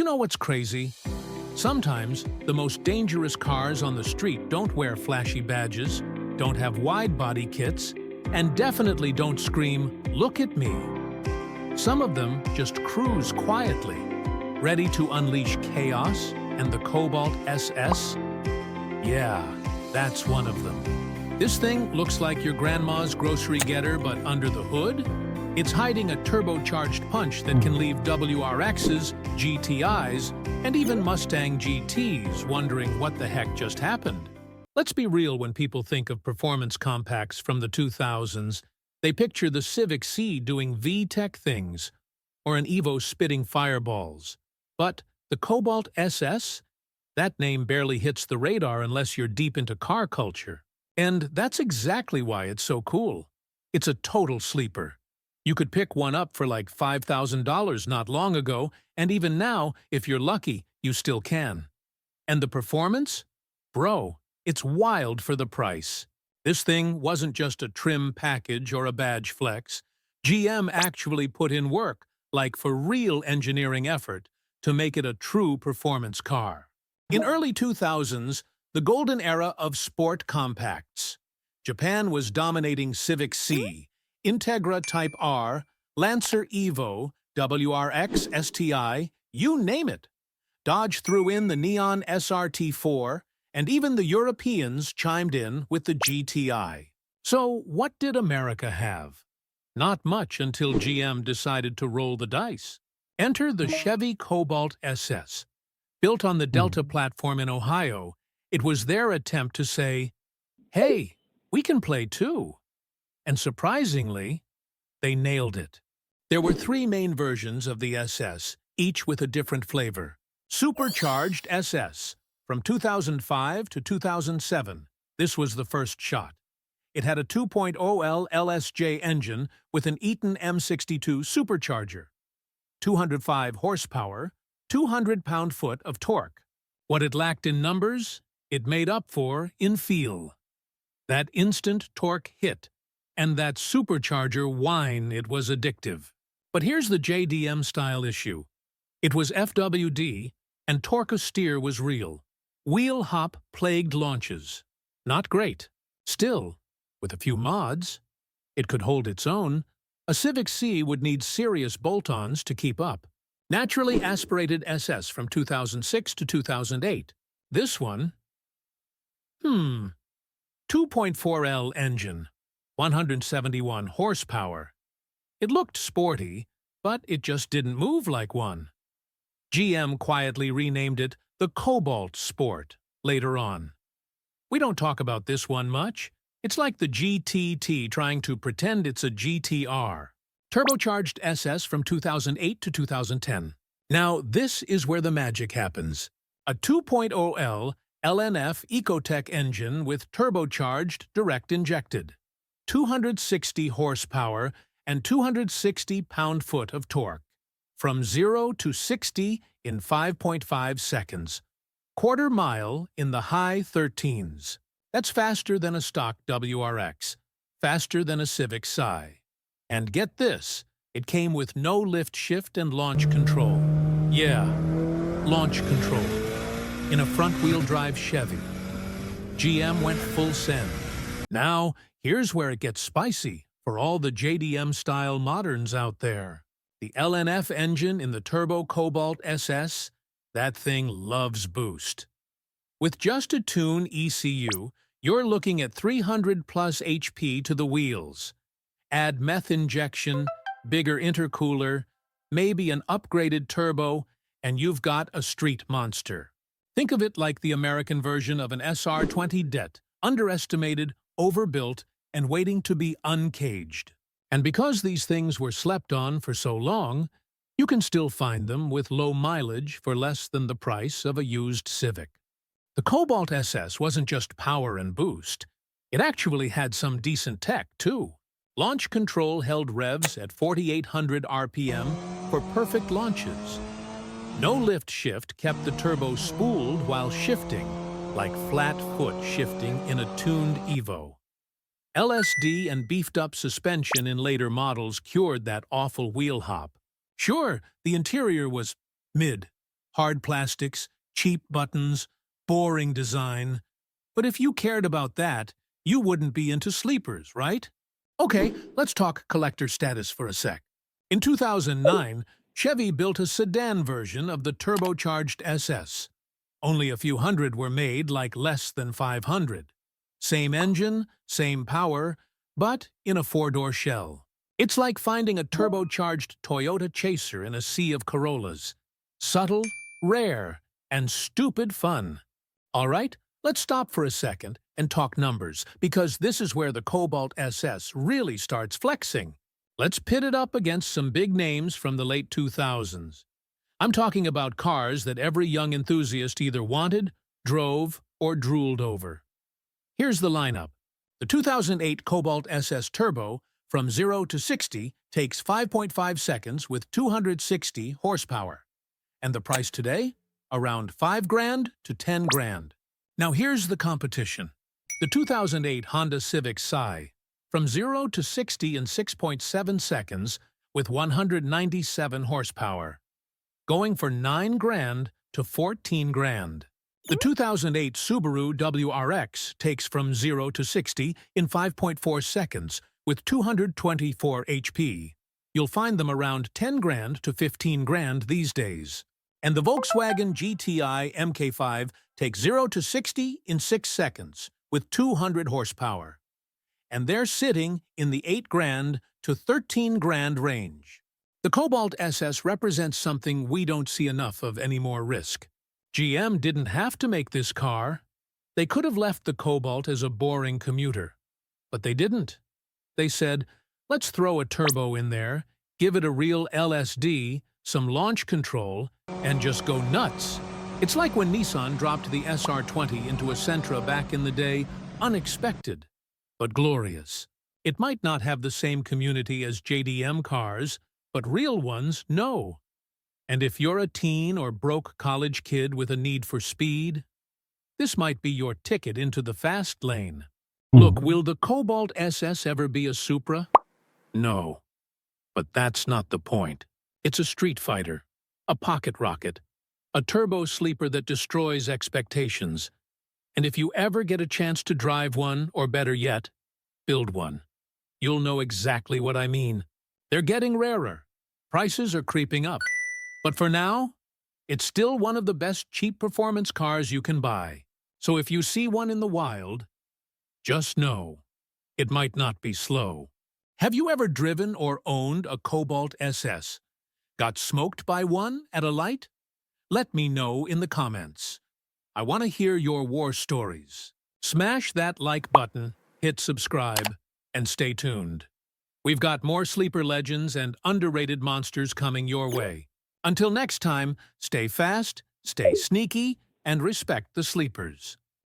know what's crazy? Sometimes the most dangerous cars on the street don't wear flashy badges, don't have wide-body kits, and definitely don't scream, "Look at me." Some of them just cruise quietly, ready to unleash chaos, and the Cobalt SS? Yeah, that's one of them. This thing looks like your grandma's grocery getter, but under the hood, it's hiding a turbocharged punch that can leave WRXs, GTIs, and even Mustang GTs wondering what the heck just happened. Let's be real, when people think of performance compacts from the 2000s, they picture the Civic Si doing V-Tech things, or an Evo spitting fireballs. But the Cobalt SS? That name barely hits the radar unless you're deep into car culture. And that's exactly why it's so cool. It's a total sleeper. You could pick one up for like $5,000 not long ago, and even now, if you're lucky, you still can. And the performance? Bro, it's wild for the price. This thing wasn't just a trim package or a badge flex. GM actually put in work, like for real engineering effort, to make it a true performance car. In early 2000s, the golden era of sport compacts. Japan was dominating Civic Si, Integra Type R, Lancer Evo, WRX STI, you name it. Dodge threw in the neon SRT4, and even the Europeans chimed in with the GTI. So what did America have? Not much until GM decided to roll the dice. Enter the Chevy Cobalt SS. Built on the Delta platform in Ohio, it was their attempt to say, "Hey, we can play too." And surprisingly, they nailed it. There were three main versions of the SS, each with a different flavor. Supercharged SS, from 2005 to 2007. This was the first shot. It had a 2.0L LSJ engine with an Eaton M62 supercharger, 205 horsepower, 200 pound-foot of torque. What it lacked in numbers, it made up for in feel. That instant torque hit, and that supercharger whine, it was addictive. But here's the JDM style issue. It was FWD, and torque steer was real. Wheel hop plagued launches. Not great. Still, with a few mods, it could hold its own. A Civic Si would need serious bolt-ons to keep up. Naturally aspirated SS from 2006 to 2008. This one? 2.4L engine, 171 horsepower. It looked sporty, but it just didn't move like one. GM quietly renamed it the Cobalt Sport later on. We don't talk about this one much. It's like the GTT trying to pretend it's a GTR. Turbocharged SS from 2008 to 2010. Now, this is where the magic happens. A 2.0L LNF Ecotech engine with turbocharged direct injected. 260 horsepower and 260 pound-foot of torque. From 0 to 60 in 5.5 seconds. Quarter mile in the high 13s. That's faster than a stock WRX. Faster than a Civic Si. And get this, it came with no lift shift and launch control. Yeah, launch control. In a front-wheel drive Chevy. GM went full send. Now, here's where it gets spicy for all the JDM-style moderns out there. The LNF engine in the Turbo Cobalt SS, that thing loves boost. With just a tune ECU, you're looking at 300+ HP to the wheels. Add meth injection, bigger intercooler, maybe an upgraded turbo, and you've got a street monster. Think of it like the American version of an SR20 Det, underestimated, overbuilt, and waiting to be uncaged. And because these things were slept on for so long, you can still find them with low mileage for less than the price of a used Civic. The Cobalt SS wasn't just power and boost. It actually had some decent tech, too. Launch control held revs at 4,800 RPM for perfect launches. No lift shift kept the turbo spooled while shifting, like flat foot shifting in a tuned Evo. LSD and beefed-up suspension in later models cured that awful wheel hop. Sure, the interior was mid. hard plastics, cheap buttons, boring design. But if you cared about that, you wouldn't be into sleepers, right? Okay, let's talk collector status for a sec. In 2009, Chevy built a sedan version of the Turbocharged SS. Only a few hundred were made, like less than 500. Same engine, same power, but in a four-door shell. It's like finding a turbocharged Toyota Chaser in a sea of Corollas. Subtle, rare, and stupid fun. All right, let's stop for a second and talk numbers, because this is where the Cobalt SS really starts flexing. Let's pit it up against some big names from the late 2000s. I'm talking about cars that every young enthusiast either wanted, drove, or drooled over. Here's the lineup. The 2008 Cobalt SS Turbo from 0 to 60 takes 5.5 seconds with 260 horsepower. And the price today? Around $5,000 to $10,000. Now here's the competition. The 2008 Honda Civic Si from 0 to 60 in 6.7 seconds with 197 horsepower, going for $9,000 to $14,000. The 2008 Subaru WRX takes from 0 to 60 in 5.4 seconds with 224 HP. You'll find them around $10,000 to $15,000 these days. And the Volkswagen GTI MK5 takes 0 to 60 in 6 seconds with 200 horsepower. And they're sitting in the $8,000 to $13,000 range. The Cobalt SS represents something we don't see enough of anymore: risk. GM didn't have to make this car. They could have left the Cobalt as a boring commuter. But they didn't. They said, let's throw a turbo in there, give it a real LSD, some launch control, and just go nuts. It's like when Nissan dropped the SR20 into a Sentra back in the day, unexpected, but glorious. It might not have the same community as JDM cars, but real ones, no. And if you're a teen or broke college kid with a need for speed, this might be your ticket into the fast lane. Look, will the Cobalt SS ever be a Supra? No. But that's not the point. It's a street fighter, a pocket rocket, a turbo sleeper that destroys expectations. And if you ever get a chance to drive one, or better yet, build one, you'll know exactly what I mean. They're getting rarer. Prices are creeping up. But for now, it's still one of the best cheap performance cars you can buy. So if you see one in the wild, just know it might not be slow. Have you ever driven or owned a Cobalt SS? Got smoked by one at a light? Let me know in the comments. I want to hear your war stories. Smash that like button, hit subscribe, and stay tuned. We've got more sleeper legends and underrated monsters coming your way. Until next time, stay fast, stay sneaky, and respect the sleepers.